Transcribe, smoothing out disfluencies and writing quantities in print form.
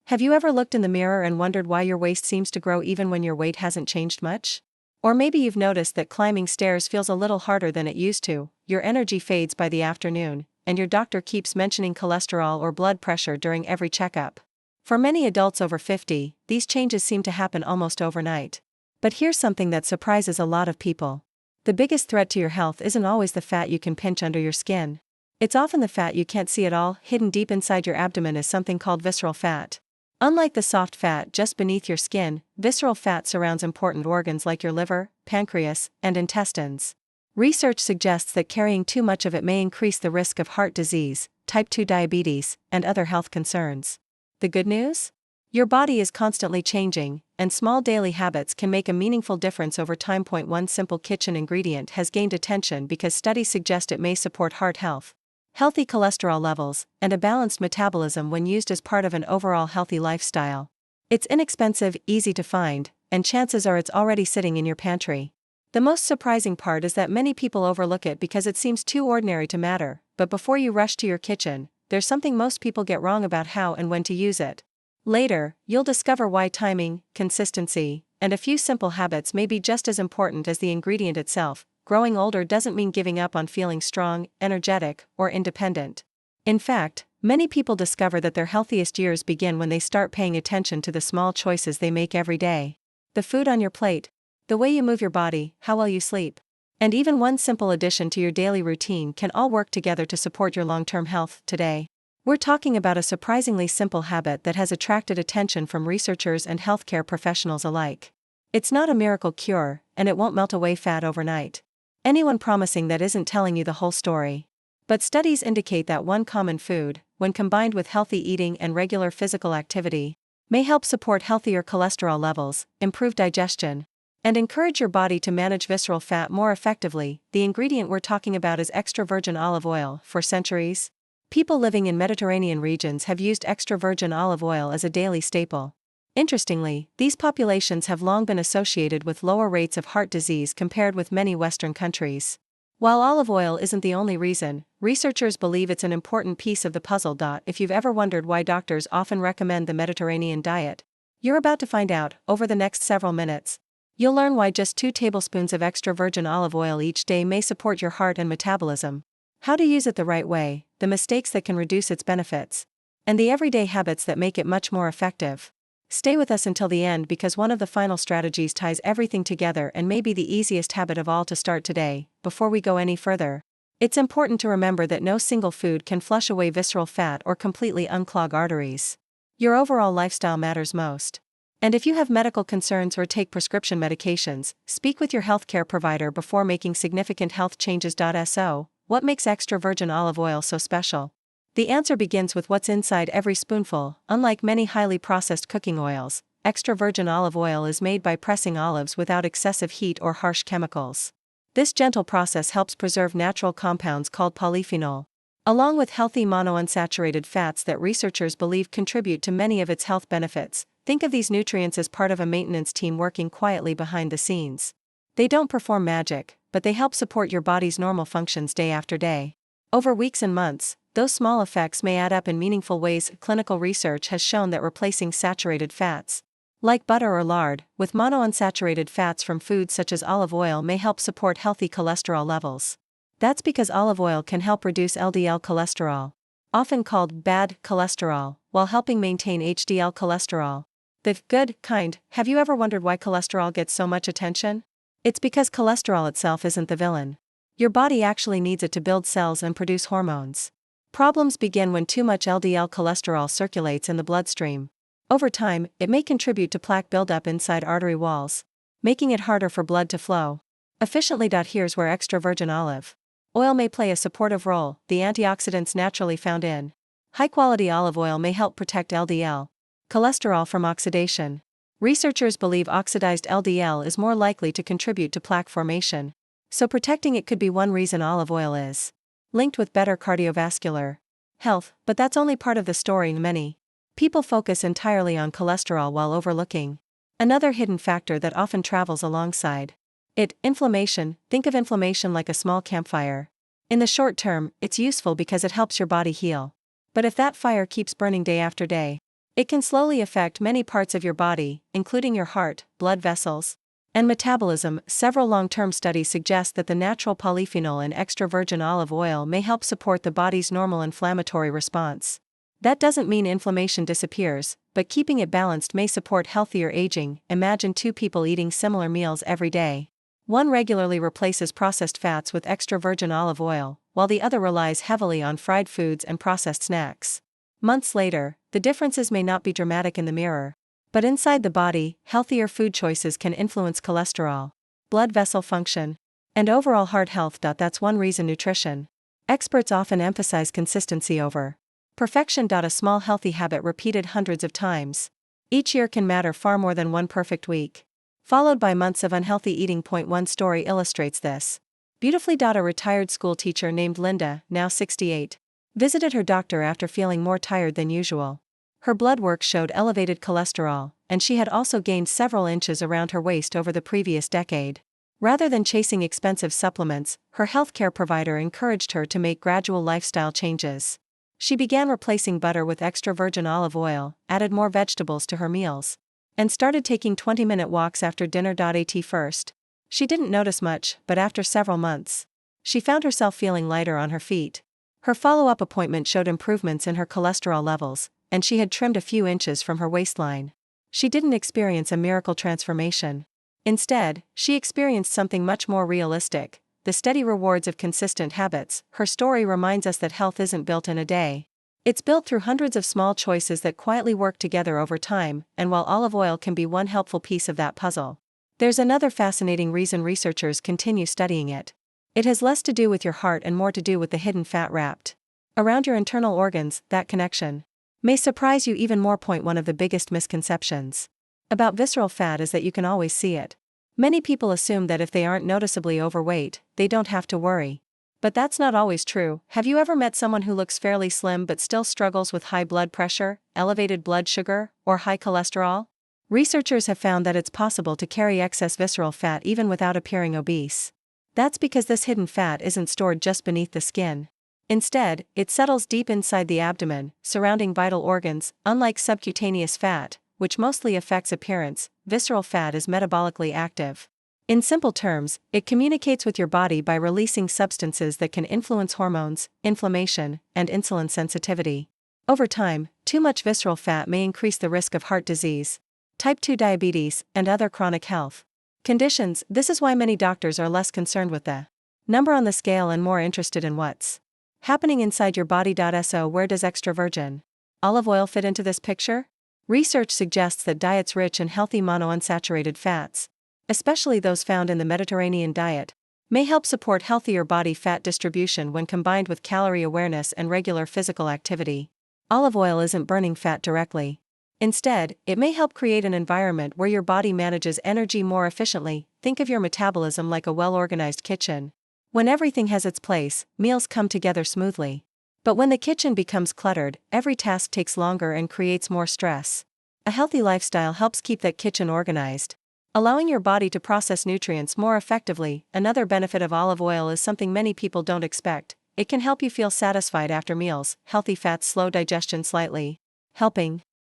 Have you ever looked in the mirror and wondered why your waist seems to grow even when your weight hasn't changed much? Or maybe you've noticed that climbing stairs feels a little harder than it used to, your energy fades by the afternoon, and your doctor keeps mentioning cholesterol or blood pressure during every checkup. For many adults over 50, these changes seem to happen almost overnight. But here's something that surprises a lot of people. The biggest threat to your health isn't always the fat you can pinch under your skin. It's often the fat you can't see at all. Hidden deep inside your abdomen is something called visceral fat. Unlike the soft fat just beneath your skin, visceral fat surrounds important organs like your liver, pancreas, and intestines. Research suggests that carrying too much of it may increase the risk of heart disease, type 2 diabetes, and other health concerns. The good news? Your body is constantly changing, and small daily habits can make a meaningful difference over time. One simple kitchen ingredient has gained attention because studies suggest it may support heart health, healthy cholesterol levels, and a balanced metabolism when used as part of an overall healthy lifestyle. It's inexpensive, easy to find, and chances are it's already sitting in your pantry. The most surprising part is that many people overlook it because it seems too ordinary to matter, but before you rush to your kitchen, there's something most people get wrong about how and when to use it. Later, you'll discover why timing, consistency, and a few simple habits may be just as important as the ingredient itself. Growing older doesn't mean giving up on feeling strong, energetic, or independent. In fact, many people discover that their healthiest years begin when they start paying attention to the small choices they make every day. The food on your plate, the way you move your body, how well you sleep, and even one simple addition to your daily routine can all work together to support your long-term health. Today, we're talking about a surprisingly simple habit that has attracted attention from researchers and healthcare professionals alike. It's not a miracle cure, and it won't melt away fat overnight. Anyone promising that isn't telling you the whole story. But studies indicate that one common food, when combined with healthy eating and regular physical activity, may help support healthier cholesterol levels, improve digestion, and encourage your body to manage visceral fat more effectively. The ingredient we're talking about is extra virgin olive oil. For centuries, people living in Mediterranean regions have used extra virgin olive oil as a daily staple. Interestingly, these populations have long been associated with lower rates of heart disease compared with many Western countries. While olive oil isn't the only reason, researchers believe it's an important piece of the puzzle. If you've ever wondered why doctors often recommend the Mediterranean diet, you're about to find out. Over the next several minutes, you'll learn why just 2 tablespoons of extra virgin olive oil each day may support your heart and metabolism, how to use it the right way, the mistakes that can reduce its benefits, and the everyday habits that make it much more effective. Stay with us until the end because one of the final strategies ties everything together and may be the easiest habit of all to start today. Before we go any further, it's important to remember that no single food can flush away visceral fat or completely unclog arteries. Your overall lifestyle matters most. And if you have medical concerns or take prescription medications, speak with your healthcare provider before making significant health changes. So, what makes extra virgin olive oil so special? The answer begins with what's inside every spoonful. Unlike many highly processed cooking oils, extra virgin olive oil is made by pressing olives without excessive heat or harsh chemicals. This gentle process helps preserve natural compounds called polyphenol, along with healthy monounsaturated fats that researchers believe contribute to many of its health benefits. Think of these nutrients as part of a maintenance team working quietly behind the scenes. They don't perform magic, but they help support your body's normal functions day after day. Over weeks and months, those small effects may add up in meaningful ways. Clinical research has shown that replacing saturated fats, like butter or lard, with monounsaturated fats from foods such as olive oil may help support healthy cholesterol levels. That's because olive oil can help reduce LDL cholesterol, often called bad cholesterol, while helping maintain HDL cholesterol, the good kind. Have you ever wondered why cholesterol gets so much attention? It's because cholesterol itself isn't the villain. Your body actually needs it to build cells and produce hormones. Problems begin when too much LDL cholesterol circulates in the bloodstream. Over time, it may contribute to plaque buildup inside artery walls, making it harder for blood to flow efficiently. Here's where extra virgin olive oil may play a supportive role. The antioxidants naturally found in high-quality olive oil may help protect LDL cholesterol from oxidation. Researchers believe oxidized LDL is more likely to contribute to plaque formation, so protecting it could be one reason olive oil is linked with better cardiovascular health. But that's only part of the story. Many people focus entirely on cholesterol while overlooking another hidden factor that often travels alongside it: inflammation. Think of inflammation like a small campfire. In the short term, it's useful because it helps your body heal. But if that fire keeps burning day after day, It can slowly affect many parts of your body, including your heart, blood vessels, and metabolism. Several long-term studies suggest that the natural polyphenol in extra virgin olive oil may help support the body's normal inflammatory response. That doesn't mean inflammation disappears, but keeping it balanced may support healthier aging. Imagine two people eating similar meals every day. One regularly replaces processed fats with extra virgin olive oil, while the other relies heavily on fried foods and processed snacks. Months later, the differences may not be dramatic in the mirror. But inside the body, healthier food choices can influence cholesterol, blood vessel function, and overall heart health. That's one reason nutrition experts often emphasize consistency over perfection. A small healthy habit repeated hundreds of times each year can matter far more than one perfect week, followed by months of unhealthy eating. One story illustrates this beautifully. A retired school teacher named Linda, now 68, visited her doctor after feeling more tired than usual. Her blood work showed elevated cholesterol, and she had also gained several inches around her waist over the previous decade. Rather than chasing expensive supplements, her healthcare provider encouraged her to make gradual lifestyle changes. She began replacing butter with extra virgin olive oil, added more vegetables to her meals, and started taking 20-minute walks after dinner. At first, she didn't notice much, but after several months, she found herself feeling lighter on her feet. Her follow-up appointment showed improvements in her cholesterol levels, and she had trimmed a few inches from her waistline. She didn't experience a miracle transformation. Instead, she experienced something much more realistic: the steady rewards of consistent habits. Her story reminds us that health isn't built in a day. It's built through hundreds of small choices that quietly work together over time. And while olive oil can be one helpful piece of that puzzle, there's another fascinating reason researchers continue studying it. It has less to do with your heart and more to do with the hidden fat wrapped around your internal organs. That connection may surprise you even more. One of the biggest misconceptions about visceral fat is that you can always see it. Many people assume that if they aren't noticeably overweight, they don't have to worry. But that's not always true. Have you ever met someone who looks fairly slim but still struggles with high blood pressure, elevated blood sugar, or high cholesterol? Researchers have found that it's possible to carry excess visceral fat even without appearing obese. That's because this hidden fat isn't stored just beneath the skin. Instead, it settles deep inside the abdomen, surrounding vital organs. Unlike subcutaneous fat, which mostly affects appearance, visceral fat is metabolically active. In simple terms, it communicates with your body by releasing substances that can influence hormones, inflammation, and insulin sensitivity. Over time, too much visceral fat may increase the risk of heart disease, type 2 diabetes, and other chronic health conditions. This is why many doctors are less concerned with the number on the scale and more interested in what's happening inside your body. So where does extra virgin olive oil fit into this picture? Research suggests that diets rich in healthy monounsaturated fats, especially those found in the Mediterranean diet, may help support healthier body fat distribution when combined with calorie awareness and regular physical activity. Olive oil isn't burning fat directly. Instead, it may help create an environment where your body manages energy more efficiently. Think of your metabolism like a well-organized kitchen. When everything has its place, meals come together smoothly. But when the kitchen becomes cluttered, every task takes longer and creates more stress. A healthy lifestyle helps keep that kitchen organized, allowing your body to process nutrients more effectively. Another benefit of olive oil is something many people don't expect: it can help you feel satisfied after meals. Healthy fats slow digestion slightly, helping